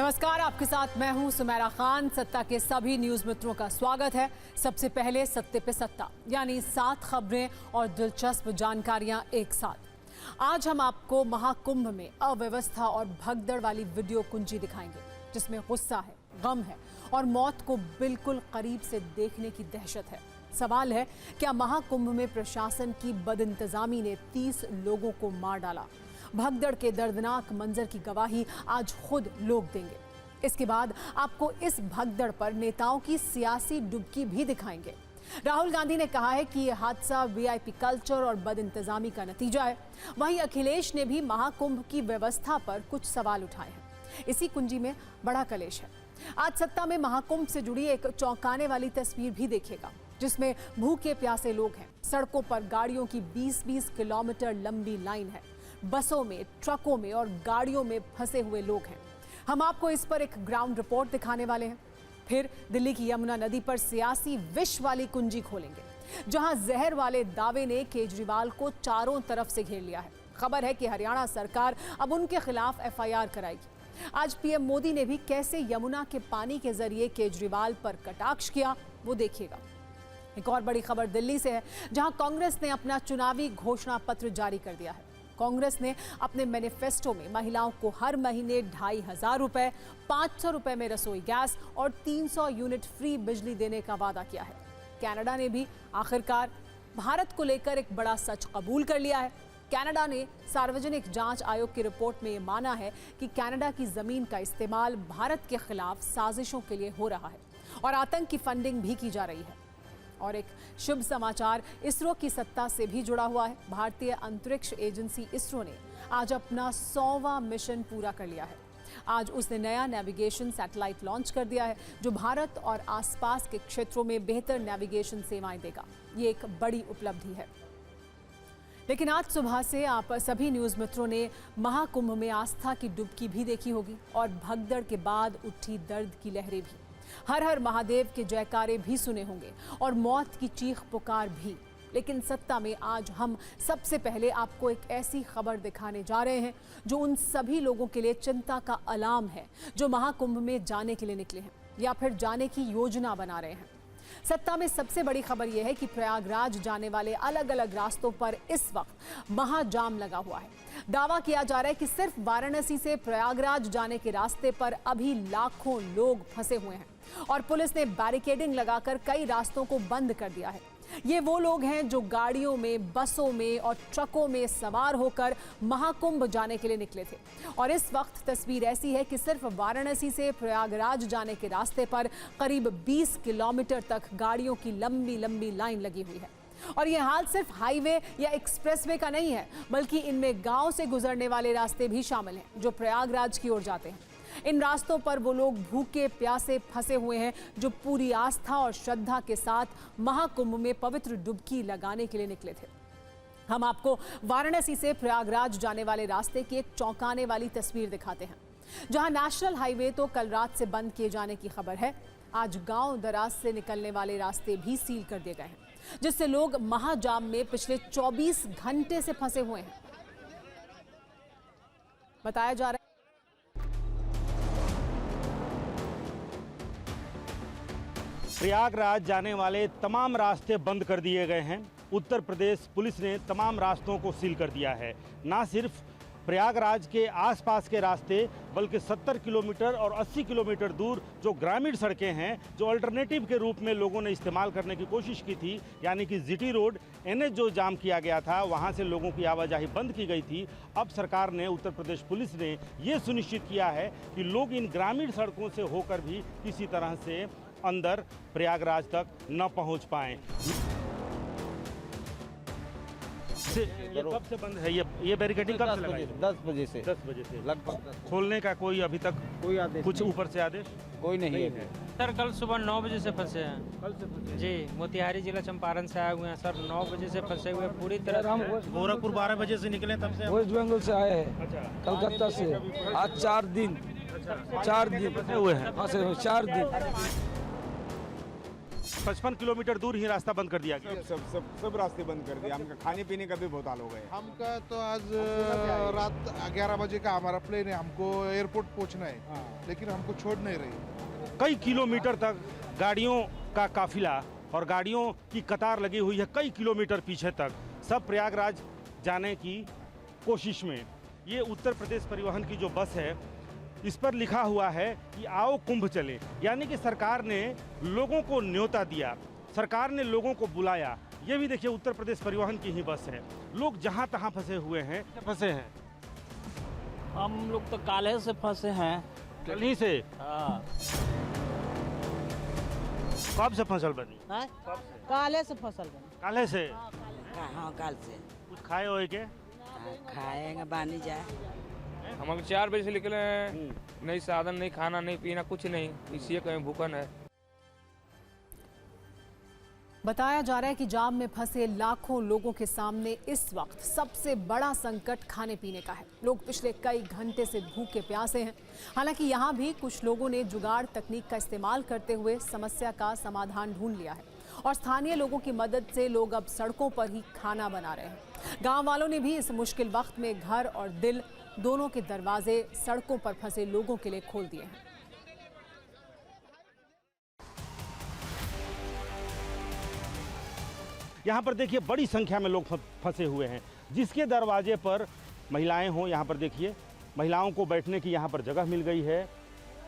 नमस्कार, आपके साथ मैं हूं सुमेरा खान। सत्ता के सभी न्यूज मित्रों का स्वागत है। सबसे पहले सत्ते पे सत्ता, यानी 7 खबरें और दिलचस्प जानकारियां एक साथ। आज हम आपको महाकुंभ में अव्यवस्था और भगदड़ वाली वीडियो कुंजी दिखाएंगे, जिसमें गुस्सा है, गम है और मौत को बिल्कुल करीब से देखने की दहशत है। सवाल है, क्या महाकुंभ में प्रशासन की बदइंतजामी ने 30 लोगों को मार डाला? भगदड़ के दर्दनाक मंजर की गवाही आज खुद लोग देंगे। इसके बाद आपको इस भगदड़ पर नेताओं की सियासी डुबकी भी दिखाएंगे। राहुल गांधी ने कहा है कि यह हादसा वीआईपी कल्चर और बदइंतजामी का नतीजा है। वहीं अखिलेश ने भी महाकुंभ की व्यवस्था पर कुछ सवाल उठाए हैं। इसी कुंजी में बड़ा कलेश है। आज सत्ता में महाकुंभ से जुड़ी एक चौंकाने वाली तस्वीर भी देखिएगा, जिसमें भूखे प्यासे लोग हैं। सड़कों पर गाड़ियों की 20-20 किलोमीटर लंबी लाइन है। बसों में, ट्रकों में और गाड़ियों में फंसे हुए लोग हैं। हम आपको इस पर एक ग्राउंड रिपोर्ट दिखाने वाले हैं। फिर दिल्ली की यमुना नदी पर सियासी विष वाली कुंजी खोलेंगे, जहां जहर वाले दावे ने केजरीवाल को चारों तरफ से घेर लिया है। खबर है कि हरियाणा सरकार अब उनके खिलाफ एफआईआर कराएगी। आज पीएम मोदी ने भी कैसे यमुना के पानी के जरिए केजरीवाल पर कटाक्ष किया, वो देखिएगा। एक और बड़ी खबर दिल्ली से है, जहां कांग्रेस ने अपना चुनावी घोषणा पत्र जारी कर दिया है। कांग्रेस ने अपने मैनिफेस्टो में महिलाओं को हर महीने 2500 रुपए, 500 रुपए में रसोई गैस और 300 यूनिट फ्री बिजली देने का वादा किया है। कनाडा ने भी आखिरकार भारत को लेकर एक बड़ा सच कबूल कर लिया है। कनाडा ने सार्वजनिक जांच आयोग की रिपोर्ट में ये माना है कि कनाडा की जमीन का इस्तेमाल भारत के खिलाफ साजिशों के लिए हो रहा है और आतंक की फंडिंग भी की जा रही है। और एक शुभ समाचार इसरो की सत्ता से भी जुड़ा हुआ है। भारतीय अंतरिक्ष एजेंसी इसरो ने आज अपना 100वां मिशन पूरा कर लिया है। आज उसने नया नेविगेशन सैटेलाइट लॉन्च कर दिया है, जो भारत और आसपास के क्षेत्रों में बेहतर नेविगेशन सेवाएं देगा। ये एक बड़ी उपलब्धि है। लेकिन आज सुबह से आप सभी न्यूज मित्रों ने महाकुंभ में आस्था की डुबकी भी देखी होगी और भगदड़ के बाद उठी दर्द की लहरें भी। हर हर महादेव के जयकारे भी सुने होंगे और मौत की चीख पुकार भी। लेकिन सत्ता में आज हम सबसे पहले आपको एक ऐसी खबर दिखाने जा रहे हैं जो उन सभी लोगों के लिए चिंता का अलार्म है, जो महाकुंभ में जाने के लिए निकले हैं या फिर जाने की योजना बना रहे हैं। सत्ता में सबसे बड़ी खबर यह है कि प्रयागराज जाने वाले अलग अलग रास्तों पर इस वक्त महाजाम लगा हुआ है। दावा किया जा रहा है कि सिर्फ वाराणसी से प्रयागराज जाने के रास्ते पर अभी लाखों लोग फंसे हुए हैं और पुलिस ने बैरिकेडिंग लगाकर कई रास्तों को बंद कर दिया है। ये वो लोग हैं जो गाड़ियों में, बसों में और ट्रकों में सवार होकर महाकुंभ जाने के लिए निकले थे। और इस वक्त तस्वीर ऐसी है कि सिर्फ वाराणसी से प्रयागराज जाने के रास्ते पर करीब 20 किलोमीटर तक गाड़ियों की लंबी लंबी लाइन लगी हुई है। और ये हाल सिर्फ हाईवे या एक्सप्रेसवे का नहीं है, बल्कि इनमें गांव से गुजरने वाले रास्ते भी शामिल हैं, जो प्रयागराज की ओर जाते हैं। इन रास्तों पर वो लोग भूखे प्यासे फंसे हुए हैं, जो पूरी आस्था और श्रद्धा के साथ महाकुंभ में पवित्र डुबकी लगाने के लिए निकले थे। हम आपको वाराणसी से प्रयागराज जाने वाले रास्ते की एक चौंकाने वाली तस्वीर दिखाते हैं, जहां नेशनल हाईवे तो कल रात से बंद किए जाने की खबर है। आज गांव दराज से निकलने वाले रास्ते भी सील कर दिए गए हैं, जिससे लोग महाजाम में पिछले 24 घंटे से फंसे हुए हैं। बताया जा रहा है प्रयागराज जाने वाले तमाम रास्ते बंद कर दिए गए हैं। उत्तर प्रदेश पुलिस ने तमाम रास्तों को सील कर दिया है। ना सिर्फ प्रयागराज के आसपास के रास्ते, बल्कि 70 किलोमीटर और 80 किलोमीटर दूर जो ग्रामीण सड़कें हैं, जो अल्टरनेटिव के रूप में लोगों ने इस्तेमाल करने की कोशिश की थी, यानी कि जीटी रोड, एनएच जो जाम किया गया था, वहां से लोगों की आवाजाही बंद की गई थी। अब सरकार ने, उत्तर प्रदेश पुलिस ने ये सुनिश्चित किया है कि लोग इन ग्रामीण सड़कों से होकर भी किसी तरह से अंदर प्रयागराज तक न पहुंच पाएं। ये कब से बंद है? ये बैरिकेडिंग कब से लगाई? 10 बजे से। 10 बजे से लगभग। खोलने का कोई अभी तक कोई आदेश कुछ ऊपर से आदेश कोई नहीं है सर। कल सुबह 9 बजे से फंसे हैं। कल से फंसे जी, मोतिहारी जिला चंपारण से आए हुए हैं सर। 9 बजे से फंसे हुए पूरी तरह। गोरखपुर 12 बजे से निकले, तब से वेस्ट बंगाल से आए हैं। अच्छा, कलकत्ता से। आज 4 दिन 4 दिन फंसे हुए हैं। फंसे हुए 4 दिन। 55 किलोमीटर दूर ही रास्ता बंद कर दिया गया। सब रास्ते बंद कर दिए। हमका खाने पीने का भी बहुत हाल हो गए। हमका तो आज रात 11 बजे का हमारा प्लेन है, हमको एयरपोर्ट पहुंचना है, लेकिन हमको छोड़ नहीं रही। कई किलोमीटर तक गाड़ियों का काफिला और गाड़ियों की कतार लगी हुई है कई किलोमीटर पीछे तक, सब प्रयागराज जाने की कोशिश में। ये उत्तर प्रदेश परिवहन की जो बस है, इस पर लिखा हुआ है कि आओ कुंभ चले, यानी कि सरकार ने लोगों को न्योता दिया, सरकार ने लोगों को बुलाया। ये भी देखिए उत्तर प्रदेश परिवहन की ही बस है। लोग जहाँ तहाँ फंसे हुए हैं। फंसे हैं हम लोग तो काले से फंसे हैं। कल ही से? हाँ। कब से फसल बनी? काले से फसल बनी। काले से? हाँ काल से। कुछ खाए हो के? खाएंगे बानी जाए। हम लोग 4 बजे से निकले हैं, नहीं साधन, नहीं खाना, नहीं पीना, कुछ नहीं, इसी कहीं भूखन है। बताया जा रहा है कि जाम में फंसे लाखों लोगों के सामने इस वक्त सबसे बड़ा संकट खाने पीने का है। लोग पिछले कई घंटे से भूखे प्यासे हैं। हालांकि यहाँ भी कुछ लोगों ने जुगाड़ तकनीक का इस्तेमाल करते हुए समस्या का समाधान ढूंढ लिया है और स्थानीय लोगों की मदद से लोग अब सड़कों पर ही खाना बना रहे हैं। गांव वालों ने भी इस मुश्किल वक्त में घर और दिल दोनों के दरवाजे सड़कों पर फंसे लोगों के लिए खोल दिए हैं। यहाँ पर देखिए बड़ी संख्या में लोग फंसे हुए हैं, जिसके दरवाजे पर महिलाएं हों। यहाँ पर देखिए महिलाओं को बैठने की यहाँ पर जगह मिल गई है।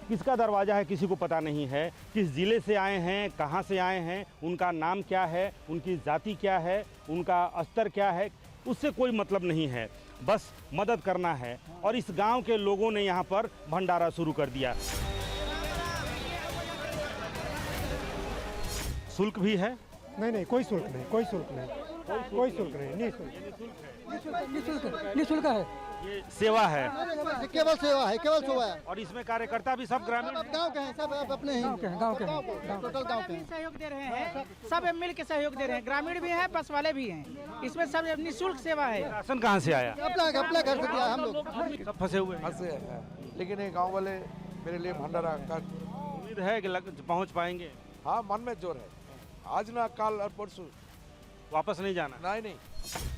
किसका दरवाज़ा है किसी को पता नहीं है। किस ज़िले से आए हैं, कहाँ से आए हैं, उनका नाम क्या है, उनकी जाति क्या है, उनका स्तर क्या है, उससे कोई मतलब नहीं है। बस मदद करना है। और इस गांव के लोगों ने यहाँ पर भंडारा शुरू कर दिया। शुल्क भी है? नहीं, कोई शुल्क नहीं, कोई शुल्क नहीं, कोई शुल्क नहीं, निःशुल्क है। ये सेवा है, केवल सेवा है, केवल सेवा है। और इसमें कार्यकर्ता भी सब ग्रामीण हैं? गांव के हैं, सब अपने ही गांव के हैं, टोटल गांव के हैं। सहयोग दे रहे हैं, सब मिल के सहयोग दे रहे हैं। ग्रामीण भी है, बस वाले भी हैं। इसमें सब निःशुल्क सेवा है। राशन कहाँ से आया? अपना घर से दिया हम लोग। सब फंसे हुए हैं। फंसे हैं, लेकिन ये गाँव वाले मेरे लिए भंडारा का उम्मीद है कि पहुँच पाएंगे। हाँ, मन में जोर है। आज ना कल और परसों वापस नहीं जाना? नहीं।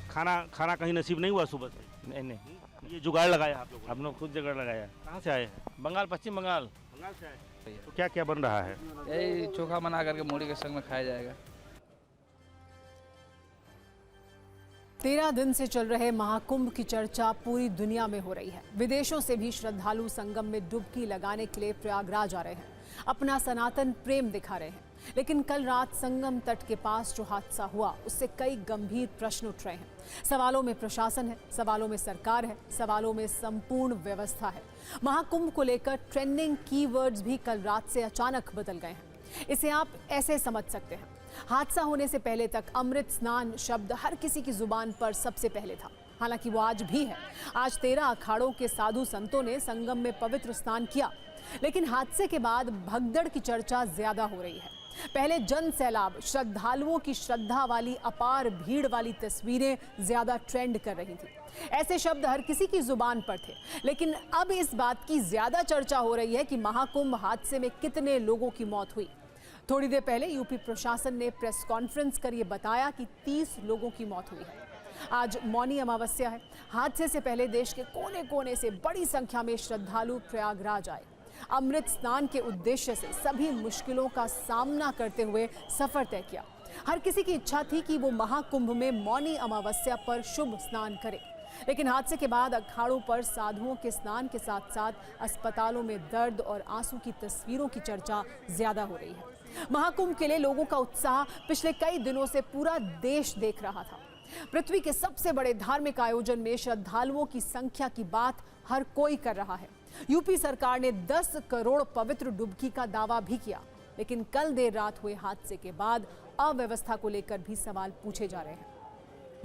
खाना कहीं नसीब नहीं हुआ सुबह से? नहीं, ये जुगाड़ लगाया आप लोगों ने? हम लोग खुद जगह लगाया। कहाँ से आए हैं? बंगाल, पश्चिम बंगाल। बंगाल से आए। तो क्या क्या बन रहा है? यही चोखा बना करके मूढ़ी के संग में खाया जाएगा। 13 दिन से चल रहे महाकुंभ की चर्चा पूरी दुनिया में हो रही है। विदेशों से भी श्रद्धालु संगम में डुबकी लगाने के लिए प्रयागराज आ रहे हैं, अपना सनातन प्रेम दिखा रहे हैं। लेकिन कल रात संगम तट के पास जो हादसा हुआ, उससे कई गंभीर प्रश्न उठ रहे हैं। सवालों में प्रशासन है, सवालों में सरकार है, सवालों में संपूर्ण व्यवस्था है। महाकुंभ को लेकर ट्रेंडिंग कीवर्ड्स भी कल रात से अचानक बदल गए हैं। इसे आप ऐसे समझ सकते हैं, हादसा होने से पहले तक अमृत स्नान शब्द हर किसी की जुबान पर सबसे पहले था। हालांकि वो आज भी है। आज 13 अखाड़ों के साधु संतों ने संगम में पवित्र स्नान किया, लेकिन हादसे के बाद भगदड़ की चर्चा ज्यादा हो रही है। पहले जन सैलाब, श्रद्धालुओं की श्रद्धा वाली अपार भीड़ वाली तस्वीरें ज्यादा ट्रेंड कर रही थी। ऐसे शब्द हर किसी की जुबान पर थे। लेकिन अब इस बात की ज्यादा चर्चा हो रही है कि महाकुंभ हादसे में कितने लोगों की मौत हुई। थोड़ी देर पहले यूपी प्रशासन ने प्रेस कॉन्फ्रेंस कर ये बताया कि 30 लोगों की मौत हुई है। आज मौनी अमावस्या है। हादसे से पहले देश के कोने कोने से बड़ी संख्या में श्रद्धालु प्रयागराज आए। अमृत स्नान के उद्देश्य से सभी मुश्किलों का सामना करते हुए सफर तय किया। हर किसी की इच्छा थी कि वो महाकुंभ में मौनी अमावस्या पर शुभ स्नान करे। लेकिन हादसे के बाद अखाड़ों पर साधुओं के स्नान के साथ साथ अस्पतालों में दर्द और आंसू की तस्वीरों की चर्चा ज्यादा हो रही है। महाकुंभ के लिए लोगों का उत्साह पिछले कई दिनों से पूरा देश देख रहा था। पृथ्वी के सबसे बड़े धार्मिक आयोजन में श्रद्धालुओं की संख्या की बात हर कोई कर रहा है। यूपी सरकार ने 10 करोड़ पवित्र डुबकी का दावा भी किया, लेकिन कल देर रात हुए हादसे के बाद अव्यवस्था को लेकर भी सवाल पूछे जा रहे हैं।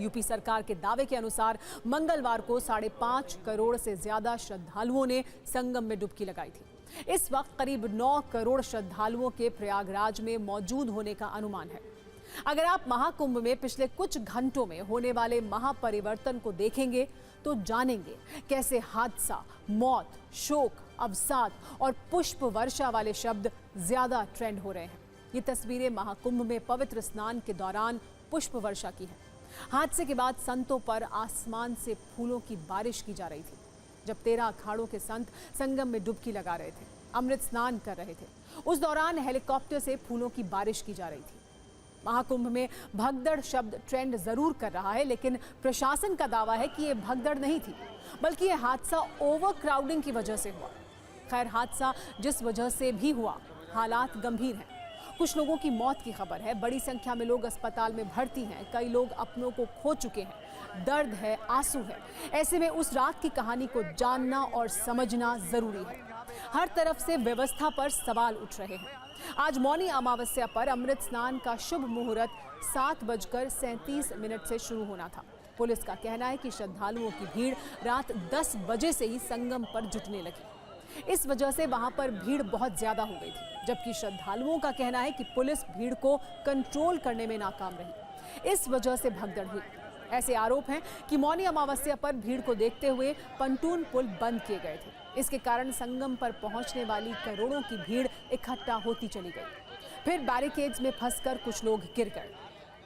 यूपी सरकार के दावे के अनुसार मंगलवार को 5.5 करोड़ से ज्यादा श्रद्धालुओं ने संगम में डुबकी लगाई थी। इस वक्त करीब 9 करोड़ श्रद्धालुओं के प्रयागराज में मौजूद होने का अनुमान है। अगर आप महाकुंभ में पिछले कुछ घंटों में होने वाले महापरिवर्तन को देखेंगे तो जानेंगे कैसे हादसा, मौत, शोक, अवसाद और पुष्प वर्षा वाले शब्द ज्यादा ट्रेंड हो रहे हैं। ये तस्वीरें महाकुंभ में पवित्र स्नान के दौरान पुष्प वर्षा की है। हादसे के बाद संतों पर आसमान से फूलों की बारिश की जा रही थी। जब 13 अखाड़ों के संत संगम में डुबकी लगा रहे थे, अमृत स्नान कर रहे थे, उस दौरान हेलीकॉप्टर से फूलों की बारिश की जा रही थी। महाकुंभ में भगदड़ शब्द ट्रेंड जरूर कर रहा है, लेकिन प्रशासन का दावा है कि यह भगदड़ नहीं थी, बल्कि यह हादसा ओवर क्राउडिंग की वजह से हुआ। खैर, हादसा जिस वजह से भी हुआ, हालात गंभीर हैं। कुछ लोगों की मौत की खबर है, बड़ी संख्या में लोग अस्पताल में भर्ती हैं, कई लोग अपनों को खो चुके हैं, दर्द है, आंसू है। ऐसे में उस रात की कहानी को जानना और समझना जरूरी है। हर तरफ से व्यवस्था पर सवाल उठ रहे हैं। आज मौनी अमावस्या पर अमृत स्नान का शुभ मुहूर्त 7:37 से शुरू होना था। पुलिस का कहना है कि श्रद्धालुओं की भीड़ रात 10 बजे से ही संगम पर जुटने लगी। इस वजह से वहां पर भीड़ बहुत ज्यादा हो गई थी, जबकि श्रद्धालुओं का कहना है कि पुलिस भीड़ को कंट्रोल करने में नाकाम रही। इस वजह से भगदड़ हुई। ऐसे आरोप हैं कि मौनी अमावस्या पर भीड़ को देखते हुए पंटून पुल बंद किए गए थे। इसके कारण संगम पर पहुंचने वाली करोड़ों की भीड़ इकट्ठा होती चली गई। फिर बैरिकेड्स में फंसकर कुछ लोग गिर गए।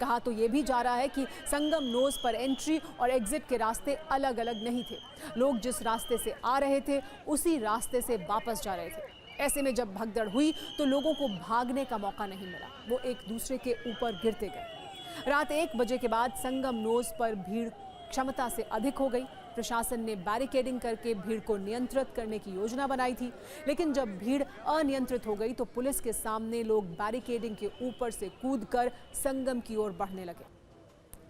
कहा तो ये भी जा रहा है कि संगम नोज पर एंट्री और एग्जिट के रास्ते अलग अलग नहीं थे। लोग जिस रास्ते से आ रहे थे, उसी रास्ते से वापस जा रहे थे। ऐसे में जब भगदड़ हुई तो लोगों को भागने का मौका नहीं मिला, वो एक दूसरे के ऊपर गिरते गए। रात 1 बजे के बाद संगम नोज पर भीड़ क्षमता से अधिक हो गई। प्रशासन ने बैरिकेडिंग करके भीड़ को नियंत्रित करने की योजना बनाई थी, लेकिन जब भीड़ अनियंत्रित हो गई तो पुलिस के सामने लोग बैरिकेडिंग के ऊपर से कूदकर संगम की ओर बढ़ने लगे,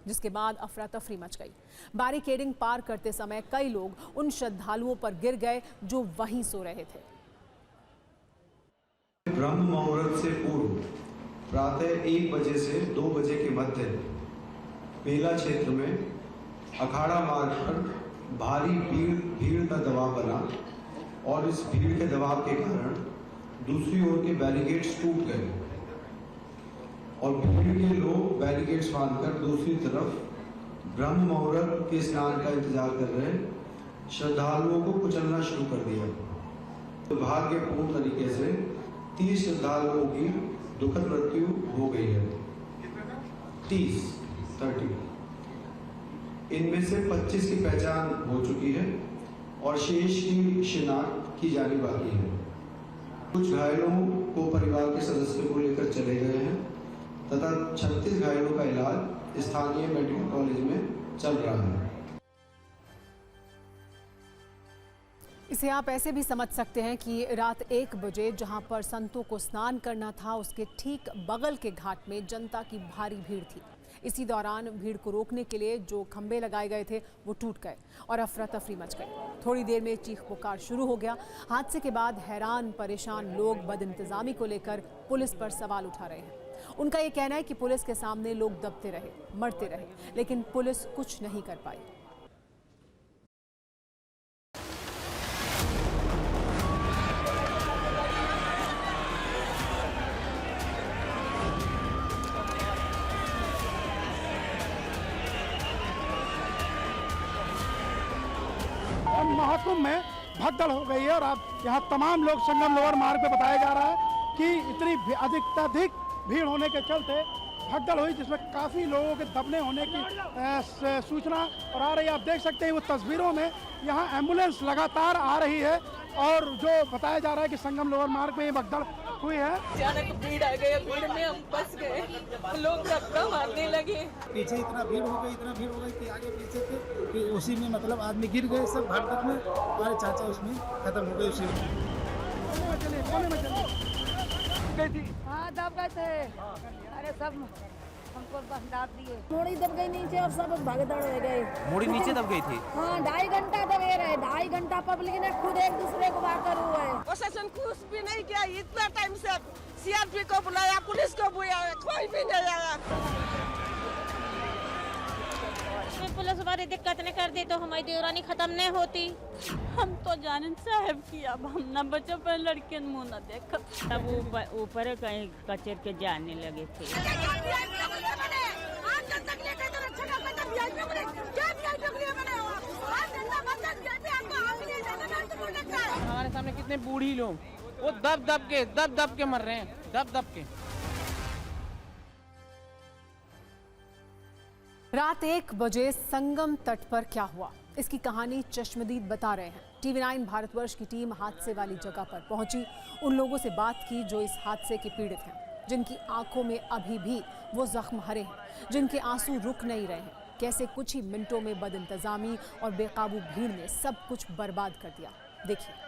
जिसके बाद अफरा तफरी मच गई। बैरिकेडिंग पार करते समय कई लोग उन श्रद्धालुओं पर गिर गए जो वहीं सो रहे थे। ब्रह्म मुहूर्त से पूर्व प्रातः 1 बजे से 2 बजे के मध्य बेला क्षेत्र में अखाड़ा मार्ग पर भारी भीड़ का दबाव बना और इस भीड़ के दबाव के कारण दूसरी ओर के बैरिकेड्स टूट गए और भीड़ के लोग बैरिकेड्स बांधकर दूसरी तरफ ब्रह्म मुहूर्त के स्नान का इंतजार कर रहे श्रद्धालुओं को कुचलना शुरू कर दिया। दुर्भाग्यपूर्ण तरीके से 30 श्रद्धालुओं की दुखद मृत्यु हो गई है। 30 इनमें से 25 की पहचान हो चुकी है और शेष की शिनाख्त की जानी बाकी है। कुछ घायलों को परिवार के सदस्यों को लेकर चले गए हैं तथा 36 घायलों का इलाज स्थानीय मेडिकल कॉलेज में चल रहा है। इसे आप ऐसे भी समझ सकते हैं कि रात 1 बजे जहां पर संतों को स्नान करना था, उसके ठीक बगल के घाट में जनता की भारी भीड़ थी। इसी दौरान भीड़ को रोकने के लिए जो खंभे लगाए गए थे वो टूट गए और अफरा तफरी मच गई। थोड़ी देर में चीख पुकार शुरू हो गया। हादसे के बाद हैरान परेशान लोग बदइंतजामी को लेकर पुलिस पर सवाल उठा रहे हैं। उनका ये कहना है कि पुलिस के सामने लोग दबते रहे, मरते रहे, लेकिन पुलिस कुछ नहीं कर पाई। महाकुंभ में भगदड़ हो गई है और अब यहाँ तमाम लोग संगम लोअर मार्ग पे बताया जा रहा है कि इतनी अधिक भीड़ होने के चलते भगदड़ हुई, जिसमें काफ़ी लोगों के दबने होने की सूचना और आ रही है। आप देख सकते हैं वो तस्वीरों में यहाँ एम्बुलेंस लगातार आ रही है और जो बताया जा रहा है कि संगम लोअर मार्ग में ये भगदड़ हुई है। अचानक भीड़ आ गई, भीड़ में हम फंस गए, लोग धक्का मारने लगे। पीछे इतना भीड़ हो गई कि आगे पीछे थे कि उसी में मतलब आदमी गिर गए सब भगदड़ में। हमारे चाचा उसमें खत्म हो गए उसी में। हाँ दब गए थे, अरे सब हमको बस दाब दिए। मोड़ी दब गई नीचे और सब भगदड़ हो गए। मोड़ी नीचे दब गई थी? हाँ 2.5 घंटा दबे रहे, 2.5 घंटा पब्लिक ने खुद एक दूसरे को वाकर हुआ है। प्रशासन कुछ भी नहीं किया, इतना टाइम से सीआरपी को बुलाया, पुलिस को बुलाया, कोई भी नहीं आया। पुलिस वाले दिक्कत नहीं कर दी तो हमारी देवरानी खत्म नहीं होती। हम तो जाने साहब की, अब हम न बचा पर लड़के मुँह न देखा। तब ऊपर कहीं कचर के जाने लगे थे। हमारे सामने कितने बूढ़ी लोग वो दब दब के मर रहे हैं, दब दब के। रात 1 बजे संगम तट पर क्या हुआ, इसकी कहानी चश्मदीद बता रहे हैं। TV9 भारतवर्ष की टीम हादसे वाली जगह पर पहुंची, उन लोगों से बात की जो इस हादसे के पीड़ित हैं, जिनकी आंखों में अभी भी वो जख्म हरे हैं, जिनके आंसू रुक नहीं रहे हैं। कैसे कुछ ही मिनटों में बदइंतजामी और बेकाबू भीड़ ने सब कुछ बर्बाद कर दिया, देखिए।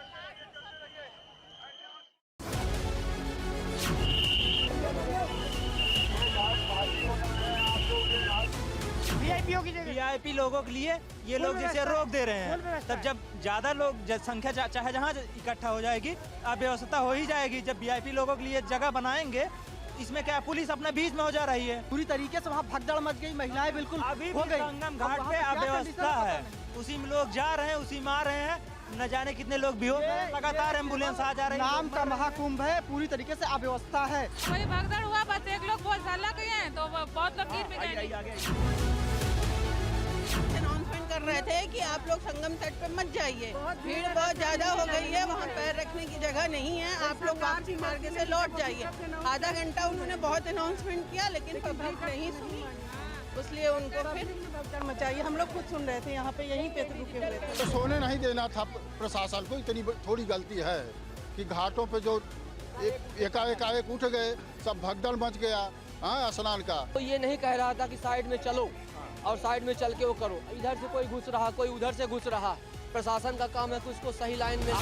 VIP लोगों के लिए ये लोग जैसे रोक दे रहे हैं, तब जब ज्यादा लोग संख्या चाहे जहाँ इकट्ठा हो जाएगी, अव्यवस्था हो ही जाएगी। जब VIP लोगों के लिए जगह बनाएंगे, इसमें क्या पुलिस अपने बीच में हो जा रही है, पूरी तरीके से वहाँ भगदड़ मच गई, महिलाएं बिल्कुल अभी हो गई। संगम घाट पे अव्यवस्था है, उसी में लोग जा रहे हैं, उसी में आ रहे हैं, न जाने कितने लोग भी हो, लगातार एम्बुलेंस आ जा रही है। नाम का महाकुंभ है, पूरी तरीके से अव्यवस्था है। कोई भगदड़ हुआ, बस एक लोग बहुत हल्ला किए हैं तो बहुत लोग गिर भी गए। अनाउंसमेंट कर रहे थे कि आप लोग संगम तट पे मत जाइए, भीड़ बहुत ज्यादा हो गई है, वहाँ पैर रखने की जगह नहीं है, आप लोग वापसी मार्ग से लौट जाइए। आधा घंटा उन्होंने बहुत अनाउंसमेंट किया, लेकिन पब्लिक नहीं सुनी, इसलिए उनको फिर भगदड़ मचाई। हम लोग खुद सुन रहे थे, यहाँ पे यहीं पे रुके हुए थे। तो सोने नहीं देना था प्रशासन को, इतनी थोड़ी गलती है कि घाटों पे जो एकाएक उठ गए, सब भगदड़ मच गया स्नान का। तो ये नहीं कह रहा था कि साइड में चलो और साइड में चल के वो करो, इधर से कोई घुस रहा, कोई उधर से घुस रहा। प्रशासन का काम है कि उसको सही लाइन में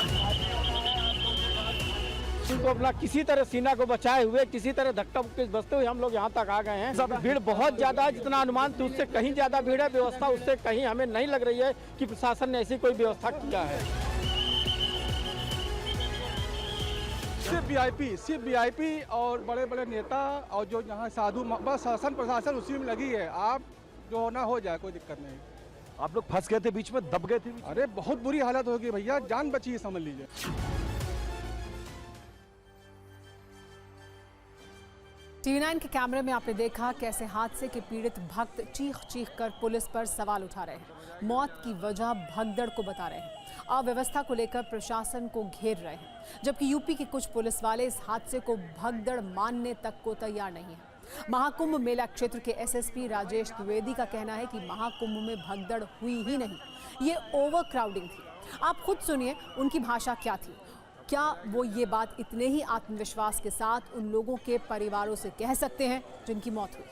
उनको अपना किसी तरह सीना को बचाए हुए, किसी तरह धक्का बचते हुए हम लोग यहाँ तक आ गए हैं। सब भीड़ बहुत ज्यादा है, जितना अनुमान थी उससे कहीं ज्यादा भीड़ है। व्यवस्था उससे कहीं हमें नहीं लग रही है कि प्रशासन ने ऐसी कोई व्यवस्था किया है। सिर्फ VIP और बड़े बड़े नेता और जो यहाँ साधु, बस शासन प्रशासन उसी में लगी है। आप जो होना हो जाए, कोई दिक्कत नहीं। आप लोग फंस गए थे बीच में, दब गए थे? अरे बहुत बुरी हालत होगी भैया, जान बची है, समझ लीजिए। TV9 के कैमरे में आपने देखा कैसे हादसे के पीड़ित भक्त चीख कर पुलिस पर सवाल उठा रहे हैं, मौत की वजह भगदड़ को बता रहे हैं, अव्यवस्था को लेकर प्रशासन को घेर रहे हैं, जबकि यूपी के कुछ पुलिस वाले इस हादसे को भगदड़ मानने तक को तैयार नहीं है। महाकुंभ मेला क्षेत्र के SSP राजेश द्विवेदी का कहना है कि महाकुंभ में भगदड़ हुई ही नहीं, ये ओवर क्राउडिंग थी। आप खुद सुनिए उनकी भाषा क्या थी। क्या वो ये बात इतने ही आत्मविश्वास के साथ उन लोगों के परिवारों से कह सकते हैं जिनकी मौत हुई?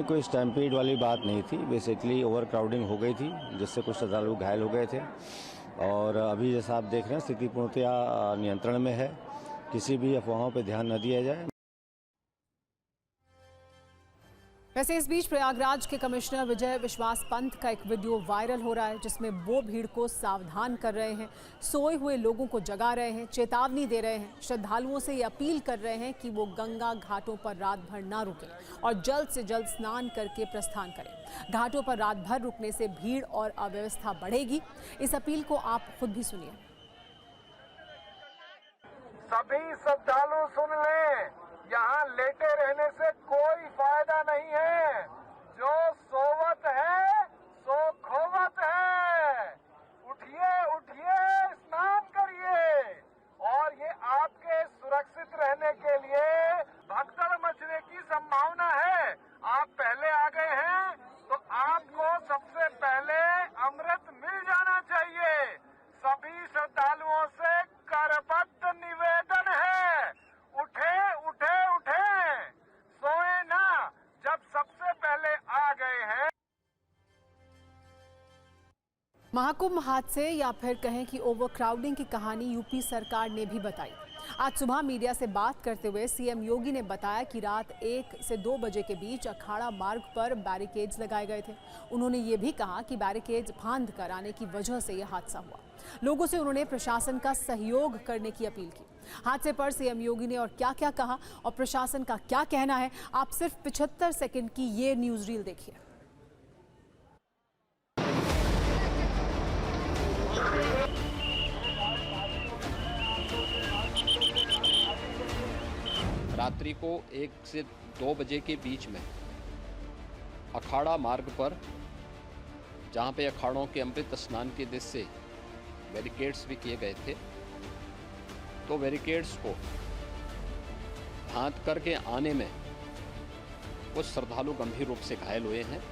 कोई स्टैम्पीड वाली बात नहीं थी, बेसिकली ओवर क्राउडिंग हो गई थी, जिससे कुछ श्रद्धालु घायल हो गए थे। और अभी जैसा आप देख रहे हैं, स्थिति पूर्णतया नियंत्रण में है, किसी भी अफवाहों पर ध्यान न दिया जाए। वैसे इस बीच प्रयागराज के कमिश्नर विजय विश्वास पंत का एक वीडियो वायरल हो रहा है, जिसमें वो भीड़ को सावधान कर रहे हैं, सोए हुए लोगों को जगा रहे हैं, चेतावनी दे रहे हैं, श्रद्धालुओं से ये अपील कर रहे हैं कि वो गंगा घाटों पर रात भर ना रुकें और जल्द से जल्द स्नान करके प्रस्थान करें। घाटों पर रात भर रुकने से भीड़ और अव्यवस्था बढ़ेगी। इस अपील को आप खुद भी सुनिए। सभी श्रद्धालु सुन लें, यहाँ लेटे रहने से कोई फायदा नहीं है, जो सोवत है सो खोवत है। उठिए उठिए, स्नान करिए, और ये आपके सुरक्षित रहने के लिए भगदड़ मचने की संभावना है। आप पहले आ गए हैं तो आपको सबसे पहले अमृत मिल जाना चाहिए। सभी श्रद्धालुओं से करबद्ध निवेदन है, उठे उठे उठे, सोए ना, जब सबसे पहले आ गए हैं। महाकुंभ हादसे या फिर कहें कि ओवर क्राउडिंग की कहानी यूपी सरकार ने भी बताई। आज सुबह मीडिया से बात करते हुए CM योगी ने बताया कि रात 1 से 2 बजे के बीच अखाड़ा मार्ग पर बैरिकेड्स लगाए गए थे। उन्होंने ये भी कहा कि बैरिकेड्स फांद कर आने की वजह से यह हादसा हुआ। लोगों से उन्होंने प्रशासन का सहयोग करने की अपील की। हादसे पर CM योगी ने और क्या क्या कहा और प्रशासन का क्या कहना है, आप सिर्फ 75 सेकंड की ये न्यूज रील देखिए। रात्रि को 1 से 2 बजे के बीच में अखाड़ा मार्ग पर, जहां पे अखाड़ों के अमृत स्नान के दृश्य से बैरिकेड्स भी किए गए थे, तो बैरिकेड्स को फांद करके आने में कुछ श्रद्धालु गंभीर रूप से घायल हुए हैं।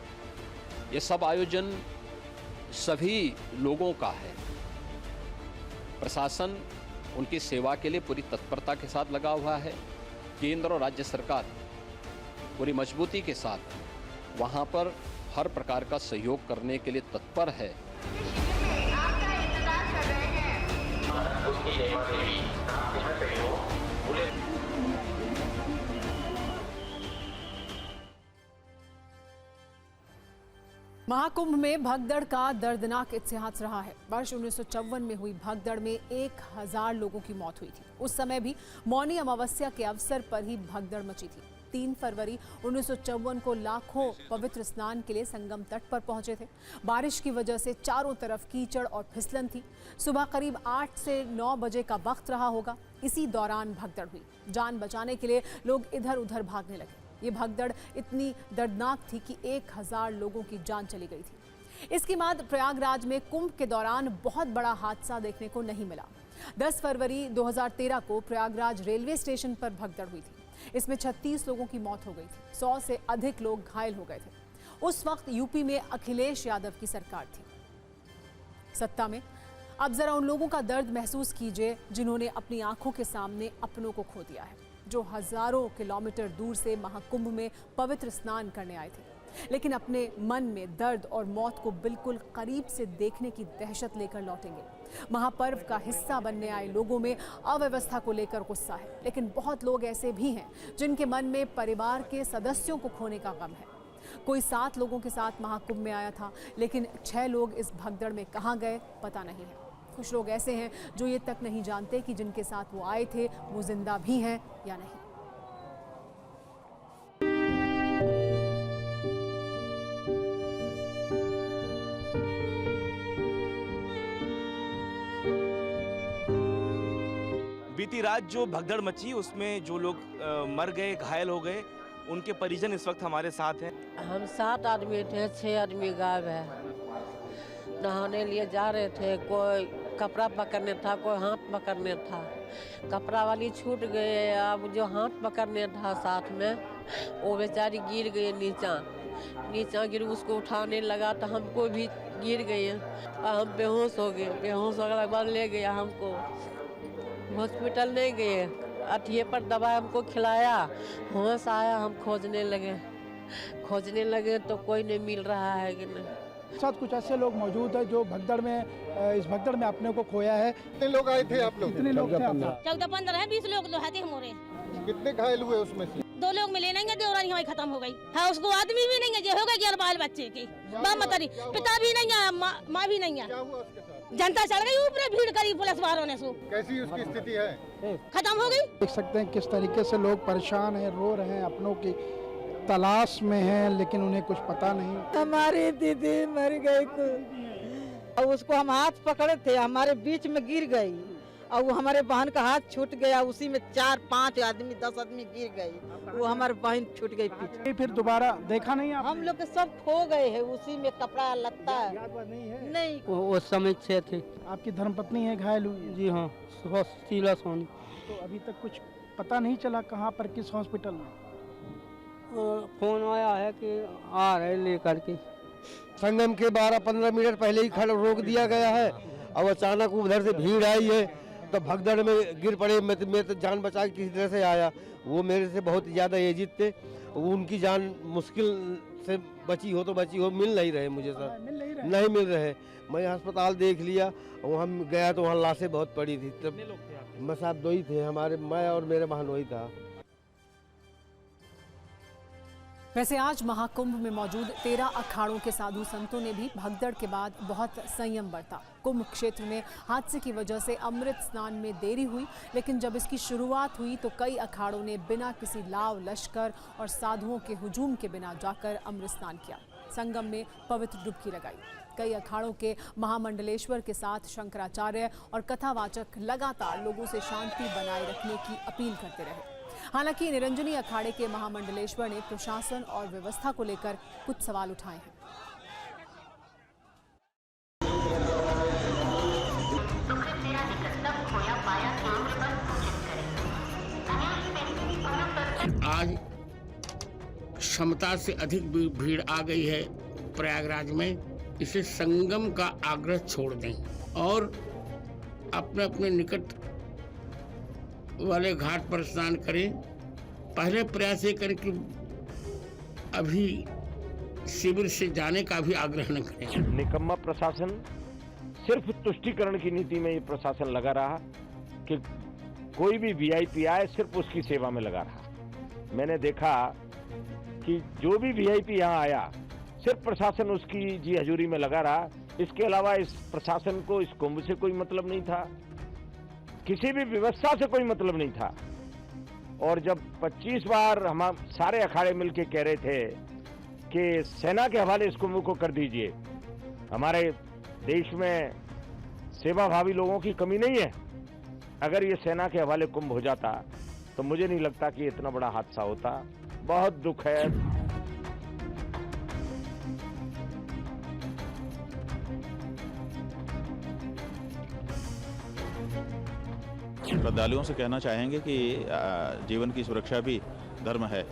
ये सब आयोजन सभी लोगों का है। प्रशासन उनकी सेवा के लिए पूरी तत्परता के साथ लगा हुआ है। केंद्र और राज्य सरकार पूरी मजबूती के साथ वहां पर हर प्रकार का सहयोग करने के लिए तत्पर है। महाकुंभ में भगदड़ का दर्दनाक इतिहास रहा है। वर्ष 1954 में हुई भगदड़ में 1000 लोगों की मौत हुई थी। उस समय भी मौनी अमावस्या के अवसर पर ही भगदड़ मची थी। 3 फरवरी 1954 को लाखों पवित्र स्नान के लिए संगम तट पर पहुंचे थे। बारिश की वजह से चारों तरफ कीचड़ और फिसलन थी। सुबह करीब 8 से 9 बजे का वक्त रहा होगा। इसी दौरान भगदड़ हुई। जान बचाने के लिए लोग इधर उधर भागने लगे। ये भगदड़ इतनी दर्दनाक थी कि 1000 लोगों की जान चली गई थी। इसके बाद प्रयागराज में कुंभ के दौरान बहुत बड़ा हादसा देखने को नहीं मिला। 10 फरवरी 2013 को प्रयागराज रेलवे स्टेशन पर भगदड़ हुई थी। इसमें 36 लोगों की मौत हो गई थी। 100 से अधिक लोग घायल हो गए थे। उस वक्त यूपी में अखिलेश यादव की सरकार थी सत्ता में। अब जरा उन लोगों का दर्द महसूस कीजिए जिन्होंने अपनी आंखों के सामने अपनों को खो दिया है, जो हजारों किलोमीटर दूर से महाकुंभ में पवित्र स्नान करने आए थे, लेकिन अपने मन में दर्द और मौत को बिल्कुल करीब से देखने की दहशत लेकर लौटेंगे। महापर्व का हिस्सा बनने आए लोगों में अव्यवस्था को लेकर गुस्सा है, लेकिन बहुत लोग ऐसे भी हैं जिनके मन में परिवार के सदस्यों को खोने का गम है। कोई 7 लोगों के साथ महाकुंभ में आया था, लेकिन 6 लोग इस भगदड़ में कहाँ गए पता नहीं है। कुछ लोग ऐसे हैं जो ये तक नहीं जानते कि जिनके साथ वो आए थे वो जिंदा भी हैं या नहीं। बीती रात जो भगदड़ मची उसमें जो लोग मर गए, घायल हो गए, उनके परिजन इस वक्त हमारे साथ हैं। हम 7 आदमी थे, 6 आदमी गायब है। नहाने लिए जा रहे थे, कोई कपड़ा पकड़ने था, कोई हाथ पकड़ने था। कपड़ा वाली छूट गए। अब जो हाथ पकड़ने था साथ में वो बेचारी गिर गई नीचा गिर, उसको उठाने लगा तो हमको भी गिर गए। हम बेहोश हो गए। बेहोश होने के बाद ले गया हमको, हॉस्पिटल नहीं गए। अठिए पर दवा हमको खिलाया, होश आया। हम खोजने लगे तो कोई नहीं मिल रहा है कि नहीं। साथ कुछ ऐसे लोग मौजूद हैं जो इस भगदड़ में अपने को खोया है। कितने लोग आए थे आप लोग? कितने लोग थे? 14-15 है, 20 लोग थे हमारे। कितने घायल हुए उसमें से? 2 लोग मिले नहीं, देवरानी हमारी खत्म हो गई। हाँ, उसको आदमी भी नहीं है, जो हो गया बाल बच्चे की मतरी, पिता भी नहीं है, माँ भी नहीं है। जनता चल गई ऊपर, भीड़ करी पुलिस वालों ने। कैसी उसकी स्थिति है? खत्म हो गई। देख सकते हैं किस तरीके से लोग परेशान हैं, रो रहे हैं, अपनों की तलाश में हैं, लेकिन उन्हें कुछ पता नहीं। हमारी दीदी मर गई और उसको हम हाथ पकड़े थे, हमारे बीच में गिर गई और वो हमारे बहन का हाथ छूट गया। उसी में 4-5 आदमी 10 आदमी गिर गई। वो हमारे बहन छूट गई पीछे। फिर दोबारा देखा नहीं आपने? हम लोग सब खो गए हैं, उसी में कपड़ा लत्ता नहीं। वो समय से थे। आपकी धर्मपत्नी है घायल हुई? जी हाँ, शीला सोनी। तो अभी तक कुछ पता नहीं चला कहाँ पर, किस हॉस्पिटल में? फोन आया है कि आ रहे लेकर के। संगम के 12-15 मिनट पहले ही खड़ा रोक दिया गया है और अचानक उधर से भीड़ आई है तो भगदड़ में गिर पड़े। मैं तो जान बचा के किसी तरह से आया। वो मेरे से बहुत ज़्यादा एजिड थे, उनकी जान मुश्किल से बची हो तो बची हो, मिल नहीं रहे मुझे सर, नहीं मिल रहे। मैं अस्पताल देख लिया, वहाँ गया तो वहाँ लाशें बहुत पड़ी थी। तब मैं साहब 2 ही थे हमारे, मैं और मेरे बहन वही था। वैसे आज महाकुंभ में मौजूद 13 अखाड़ों के साधु संतों ने भी भगदड़ के बाद बहुत संयम बरता। कुंभ क्षेत्र में हादसे की वजह से अमृत स्नान में देरी हुई, लेकिन जब इसकी शुरुआत हुई तो कई अखाड़ों ने बिना किसी लाव लश्कर और साधुओं के हुजूम के बिना जाकर अमृत स्नान किया। संगम में पवित्र डुबकी लगाई। कई अखाड़ों के महामंडलेश्वर के साथ शंकराचार्य और कथावाचक लगातार लोगों से शांति बनाए रखने की अपील करते रहे। हालांकि निरंजनी अखाड़े के महामंडलेश्वर ने प्रशासन और व्यवस्था को लेकर कुछ सवाल उठाए हैं। आज क्षमता से अधिक भीड़ आ गई है प्रयागराज में। इसे संगम का आग्रह छोड़ दें और अपने अपने निकट वाले घाट पर स्नान करें। पहले प्रयास ये करें कि अभी शिविर से जाने का भी आग्रह न करें। निकम्मा प्रशासन, सिर्फ तुष्टिकरण की नीति में ये प्रशासन लगा रहा कि कोई भी वीआईपी आए सिर्फ उसकी सेवा में लगा रहा। मैंने देखा कि जो भी वीआईपी यहाँ आया सिर्फ प्रशासन उसकी जी हजूरी में लगा रहा। इसके अलावा इस प्रशासन को इस कुंभ से कोई मतलब नहीं था, किसी भी व्यवस्था से कोई मतलब नहीं था। और जब 25 बार हम सारे अखाड़े मिलके कह रहे थे कि सेना के हवाले इस कुंभ को कर दीजिए, हमारे देश में सेवाभावी लोगों की कमी नहीं है, अगर ये सेना के हवाले कुंभ हो जाता तो मुझे नहीं लगता कि इतना बड़ा हादसा होता। बहुत दुख है। श्रद्धालुओं से कहना चाहेंगे कि जीवन की सुरक्षा भी धर्म है,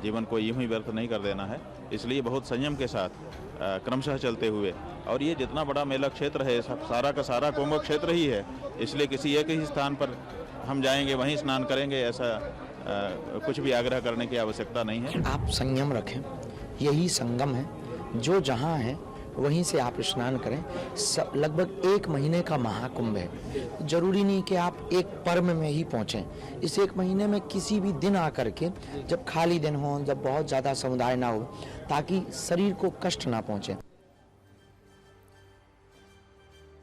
जीवन को यूं ही व्यर्थ नहीं कर देना है, इसलिए बहुत संयम के साथ क्रमशः चलते हुए, और ये जितना बड़ा मेला क्षेत्र है सारा का सारा कुंभ क्षेत्र ही है, इसलिए किसी एक ही स्थान पर हम जाएंगे वहीं स्नान करेंगे ऐसा कुछ भी आग्रह करने की आवश्यकता नहीं है। आप संयम रखें, यही संगम है, जो जहाँ है वहीं से आप स्नान करें। लगभग 1 महीने का महाकुंभ है, जरूरी नहीं कि आप एक पर्व में ही पहुंचें। इस 1 महीने में किसी भी दिन आकर के, जब खाली दिन हो, जब बहुत ज़्यादा समुदाय ना हो, ताकि शरीर को कष्ट ना पहुंचे।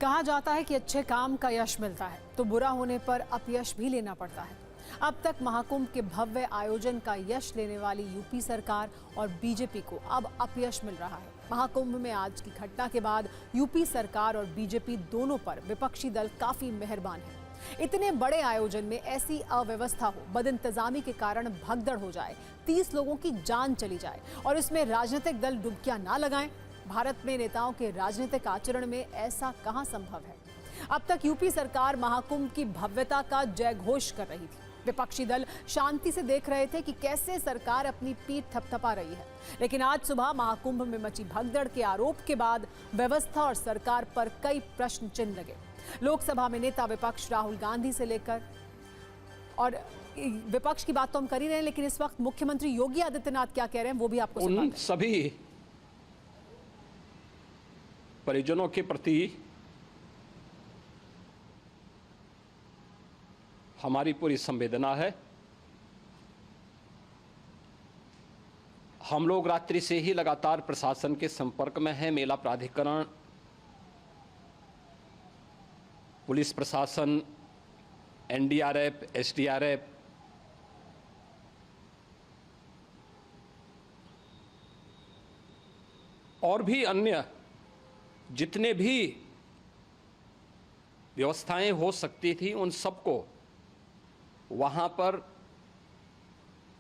कहा जाता है कि अच्छे काम का यश मिलता है तो बुरा होने पर अपयश भी लेना पड़ता है। अब तक महाकुंभ के भव्य आयोजन का यश लेने वाली यूपी सरकार और बीजेपी को अब अपयश मिल रहा है। महाकुंभ में आज की घटना के बाद यूपी सरकार और बीजेपी दोनों पर विपक्षी दल काफी मेहरबान है। इतने बड़े आयोजन में ऐसी अव्यवस्था हो, बदइंतजामी के कारण भगदड़ हो जाए, 30 लोगों की जान चली जाए और इसमें राजनीतिक दल डुबकियां ना लगाएं। भारत में नेताओं के राजनीतिक आचरण में ऐसा कहां संभव है। अब तक यूपी सरकार महाकुंभ की भव्यता का जयघोष कर रही थी। विपक्षी दल शांति से देख रहे थे कि कैसे सरकार अपनी पीठ थपथपा रही है। लेकिन आज सुबह महाकुंभ में मची भगदड़ के आरोप के बाद व्यवस्था और सरकार पर कई प्रश्न चिन्ह लगे। लोकसभा में नेता विपक्ष राहुल गांधी से लेकर, और विपक्ष की बात तो हम कर ही रहे हैं, लेकिन इस वक्त मुख्यमंत्री योगी आदित्यनाथ क्या कह रहे हैं वो भी आपको सुना उन सभी परिजनों के प्रति हमारी पूरी संवेदना है। हम लोग रात्रि से ही लगातार प्रशासन के संपर्क में हैं। मेला प्राधिकरण, पुलिस प्रशासन, एनडीआरएफ, एसडीआरएफ, और भी अन्य जितने भी व्यवस्थाएं हो सकती थी उन सबको वहां पर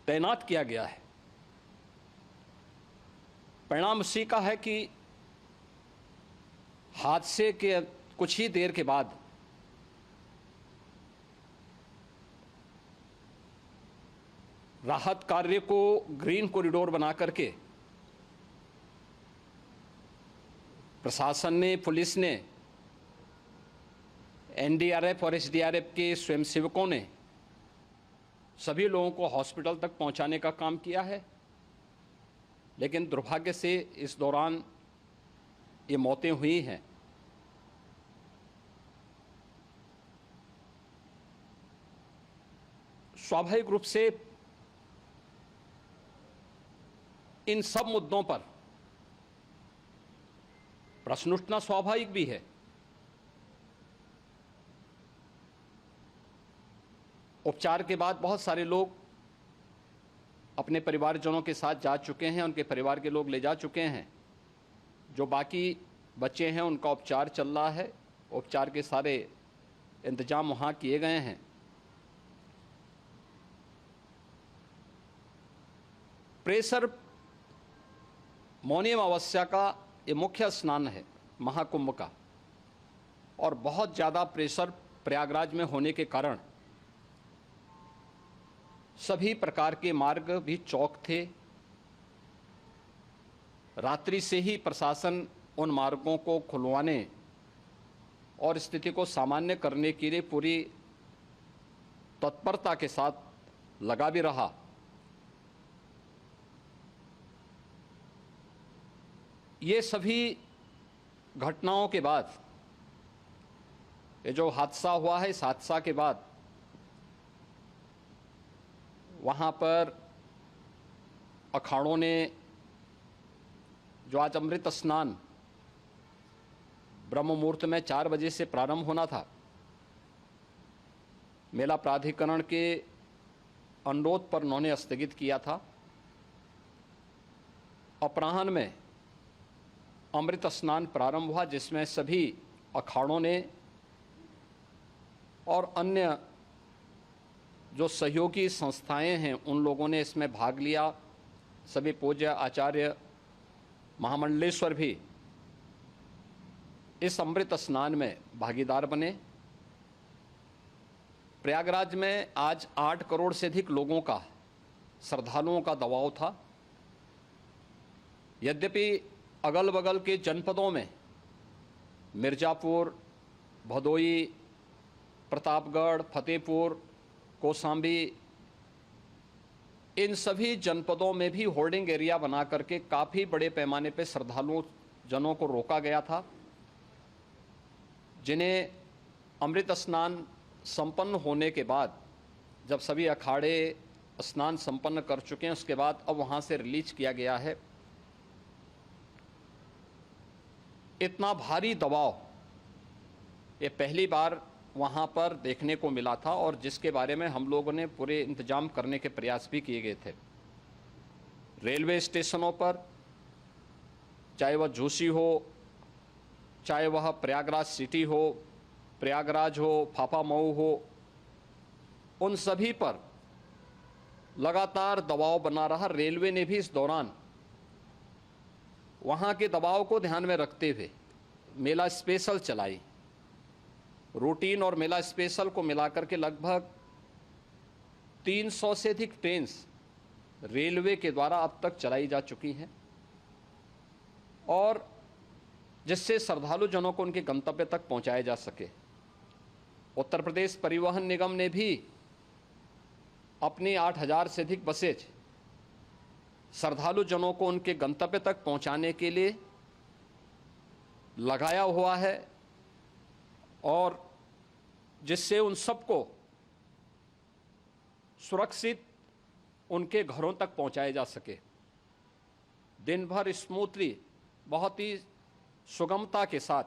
तैनात किया गया है। परिणाम उसी का है कि हादसे के कुछ ही देर के बाद राहत कार्य को ग्रीन कॉरिडोर बना करके प्रशासन ने, पुलिस ने, एनडीआरएफ और एसडीआरएफ के स्वयंसेवकों ने सभी लोगों को हॉस्पिटल तक पहुंचाने का काम किया है। लेकिन दुर्भाग्य से इस दौरान ये मौतें हुई हैं। स्वाभाविक रूप से इन सब मुद्दों पर प्रश्न उठना स्वाभाविक भी है। उपचार के बाद बहुत सारे लोग अपने परिवारजनों के साथ जा चुके हैं, उनके परिवार के लोग ले जा चुके हैं। जो बाकी बच्चे हैं उनका उपचार चल रहा है। उपचार के सारे इंतजाम वहाँ किए गए हैं। प्रेशर मौनी अमावस्या का ये मुख्य स्नान है महाकुंभ का, और बहुत ज़्यादा प्रेशर प्रयागराज में होने के कारण सभी प्रकार के मार्ग भी चौक थे, रात्रि से ही प्रशासन उन मार्गों को खुलवाने और स्थिति को सामान्य करने के लिए पूरी तत्परता के साथ लगा भी रहा। ये सभी घटनाओं के बाद, ये जो हादसा हुआ है, इस हादसा के बाद वहाँ पर अखाड़ों ने जो आज अमृत स्नान ब्रह्म मुहूर्त में 4 बजे से प्रारंभ होना था, मेला प्राधिकरण के अनुरोध पर उन्होंने स्थगित किया था। अपराह्न में अमृत स्नान प्रारंभ हुआ, जिसमें सभी अखाड़ों ने और अन्य जो सहयोगी संस्थाएं हैं उन लोगों ने इसमें भाग लिया। सभी पूज्य आचार्य महामंडलेश्वर भी इस अमृत स्नान में भागीदार बने। प्रयागराज में आज 8 करोड़ से अधिक लोगों का, श्रद्धालुओं का दबाव था। यद्यपि अगल बगल के जनपदों में मिर्जापुर, भदोई, प्रतापगढ़, फतेहपुर, कौशाम्बी, इन सभी जनपदों में भी होर्डिंग एरिया बना करके काफ़ी बड़े पैमाने पर श्रद्धालुओं जनों को रोका गया था, जिन्हें अमृत स्नान संपन्न होने के बाद, जब सभी अखाड़े स्नान संपन्न कर चुके हैं, उसके बाद अब वहाँ से रिलीज किया गया है। इतना भारी दबाव ये पहली बार वहाँ पर देखने को मिला था, और जिसके बारे में हम लोगों ने पूरे इंतजाम करने के प्रयास भी किए गए थे। रेलवे स्टेशनों पर, चाहे वह झूसी हो, चाहे वह प्रयागराज सिटी हो, प्रयागराज हो, फाफामऊ हो, उन सभी पर लगातार दबाव बना रहा। रेलवे ने भी इस दौरान वहाँ के दबाव को ध्यान में रखते हुए मेला स्पेशल चलाई। रूटीन और मेला स्पेशल को मिलाकर के लगभग 300 से अधिक ट्रेन रेलवे के द्वारा अब तक चलाई जा चुकी हैं, और जिससे श्रद्धालु जनों को उनके गंतव्य तक पहुंचाया जा सके। उत्तर प्रदेश परिवहन निगम ने भी अपनी 8000 से अधिक बसेज श्रद्धालु जनों को उनके गंतव्य तक पहुंचाने के लिए लगाया हुआ है, और जिससे उन सबको सुरक्षित उनके घरों तक पहुंचाया जा सके। दिन भर स्मूथली, बहुत ही सुगमता के साथ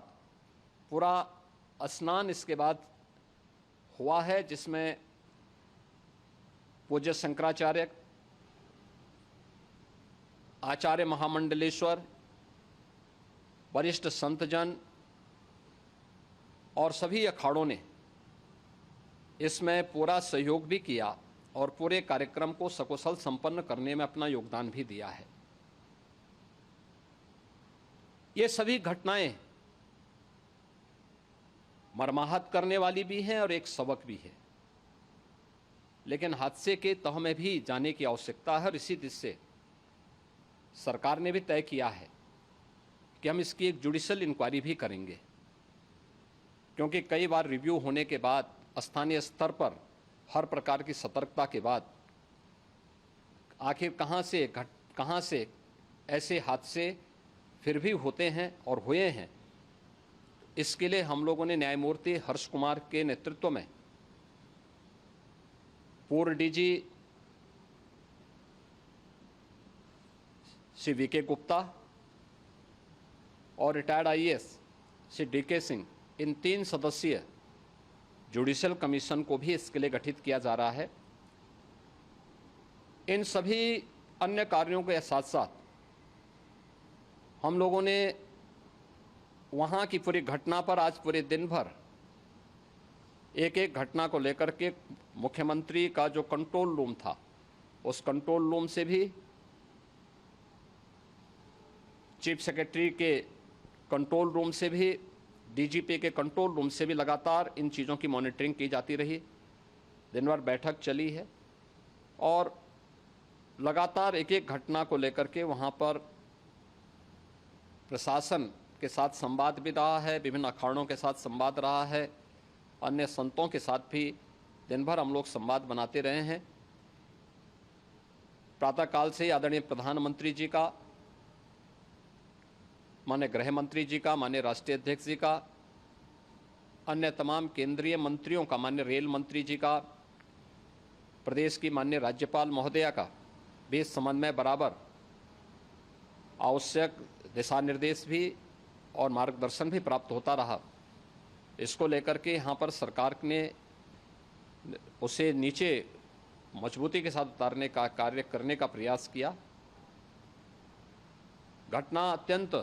पूरा स्नान इसके बाद हुआ है, जिसमें पूज्य शंकराचार्य, आचार्य महामंडलेश्वर, वरिष्ठ संतजन और सभी अखाड़ों ने इसमें पूरा सहयोग भी किया और पूरे कार्यक्रम को सकुशल संपन्न करने में अपना योगदान भी दिया है। ये सभी घटनाएं मर्माहत करने वाली भी हैं और एक सबक भी है, लेकिन हादसे के तह में भी जाने की आवश्यकता है, और इसी दिशा से सरकार ने भी तय किया है कि हम इसकी एक जुडिशियल इंक्वायरी भी करेंगे, क्योंकि कई बार रिव्यू होने के बाद स्थानीय स्तर पर हर प्रकार की सतर्कता के बाद आखिर कहाँ से ऐसे हादसे फिर भी होते हैं और हुए हैं। इसके लिए हम लोगों ने न्यायमूर्ति हर्ष कुमार के नेतृत्व में पूर्व डीजी श्री वीके गुप्ता और retired IAS Shri DK Singh, इन 3 सदस्यीय जुडिशियल कमीशन को भी इसके लिए गठित किया जा रहा है। इन सभी अन्य कार्यों के साथ साथ हम लोगों ने वहाँ की पूरी घटना पर आज पूरे दिन भर एक एक घटना को लेकर के मुख्यमंत्री का जो कंट्रोल रूम था, उस कंट्रोल रूम से भी, चीफ सेक्रेटरी के कंट्रोल रूम से भी, डीजीपी के कंट्रोल रूम से भी लगातार इन चीज़ों की मॉनिटरिंग की जाती रही। दिन भर बैठक चली है और लगातार एक एक घटना को लेकर के वहाँ पर प्रशासन के साथ संवाद भी रहा है, विभिन्न अखाड़ों के साथ संवाद रहा है, अन्य संतों के साथ भी दिन भर हम लोग संवाद बनाते रहे हैं। प्रातःकाल से आदरणीय प्रधानमंत्री जी का, माननीय गृह मंत्री जी का, माननीय राष्ट्रीय अध्यक्ष जी का, अन्य तमाम केंद्रीय मंत्रियों का, माननीय रेल मंत्री जी का, प्रदेश की माननीय राज्यपाल महोदया का भी इस संबंध में बराबर आवश्यक दिशा निर्देश भी और मार्गदर्शन भी प्राप्त होता रहा। इसको लेकर के यहाँ पर सरकार ने उसे नीचे मजबूती के साथ उतारने का कार्य करने का प्रयास किया। घटना अत्यंत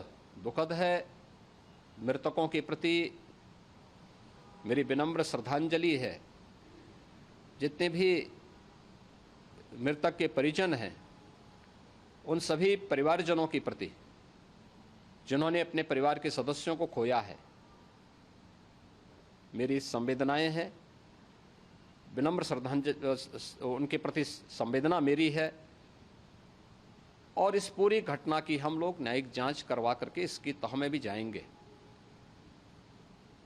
दुखद है। मृतकों के प्रति मेरी विनम्र श्रद्धांजलि है। जितने भी मृतक के परिजन हैं, उन सभी परिवारजनों के प्रति जिन्होंने अपने परिवार के सदस्यों को खोया है, मेरी संवेदनाएं हैं। विनम्र श्रद्धांजलि उनके प्रति संवेदना मेरी है। और इस पूरी घटना की हम लोग न्यायिक जांच करवा करके इसकी तह में भी जाएंगे।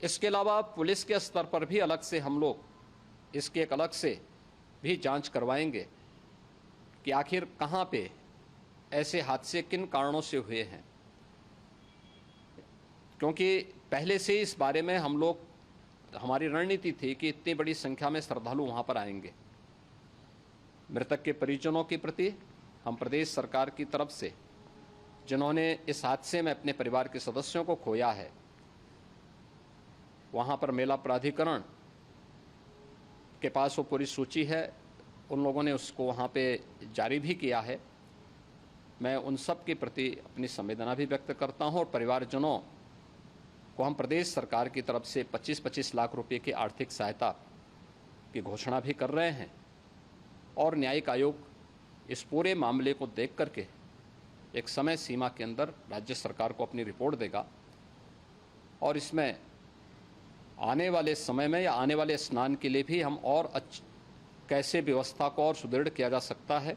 इसके अलावा पुलिस के स्तर पर भी अलग से हम लोग इसके एक अलग से भी जांच करवाएंगे कि आखिर कहाँ पे ऐसे हादसे किन कारणों से हुए हैं, क्योंकि पहले से इस बारे में हम लोग, हमारी रणनीति थी कि इतनी बड़ी संख्या में श्रद्धालु वहाँ पर आएंगे। मृतक के परिजनों के प्रति हम प्रदेश सरकार की तरफ से, जिन्होंने इस हादसे में अपने परिवार के सदस्यों को खोया है, वहाँ पर मेला प्राधिकरण के पास वो पूरी सूची है, उन लोगों ने उसको वहाँ पे जारी भी किया है। मैं उन सब के प्रति अपनी संवेदना भी व्यक्त करता हूँ और परिवारजनों को हम प्रदेश सरकार की तरफ से 25-25 लाख रुपए की आर्थिक सहायता की घोषणा भी कर रहे हैं। और न्यायिक आयोग इस पूरे मामले को देख करके एक समय सीमा के अंदर राज्य सरकार को अपनी रिपोर्ट देगा और इसमें आने वाले समय में या आने वाले स्नान के लिए भी हम और कैसे व्यवस्था को और सुदृढ़ किया जा सकता है,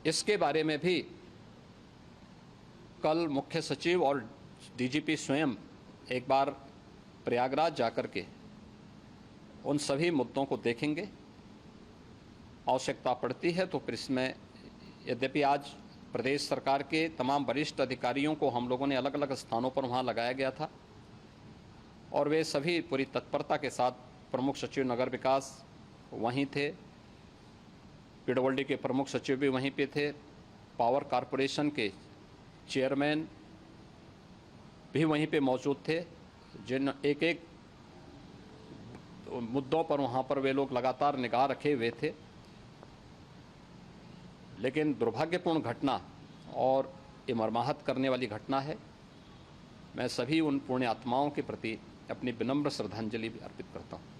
इसके बारे में भी कल मुख्य सचिव और डीजीपी स्वयं एक बार प्रयागराज जाकर के उन सभी मुद्दों को देखेंगे। आवश्यकता पड़ती है तो फिर इसमें, यद्यपि आज प्रदेश सरकार के तमाम वरिष्ठ अधिकारियों को हम लोगों ने अलग अलग स्थानों पर वहाँ लगाया गया था और वे सभी पूरी तत्परता के साथ, प्रमुख सचिव नगर विकास वहीं थे, पीडब्ल्यूडी के प्रमुख सचिव भी वहीं पे थे, पावर कॉरपोरेशन के चेयरमैन भी वहीं पे मौजूद थे, जिन एक एक मुद्दों पर वहाँ पर वे लोग लगातार निगाह रखे हुए थे। लेकिन दुर्भाग्यपूर्ण घटना और ये मर्माहत करने वाली घटना है। मैं सभी उन पुण्य आत्माओं के प्रति अपनी विनम्र श्रद्धांजलि भी अर्पित करता हूँ।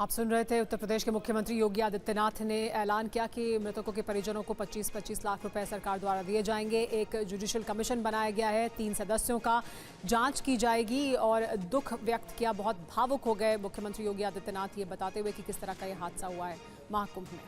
आप सुन रहे थे उत्तर प्रदेश के मुख्यमंत्री योगी आदित्यनाथ ने ऐलान किया कि मृतकों के परिजनों को 25-25 लाख रुपए सरकार द्वारा दिए जाएंगे। एक जुडिशियल कमीशन बनाया गया है, 3 सदस्यों का, जांच की जाएगी। और दुख व्यक्त किया, बहुत भावुक हो गए मुख्यमंत्री योगी आदित्यनाथ ये बताते हुए कि किस तरह का ये हादसा हुआ है महाकुंभ में।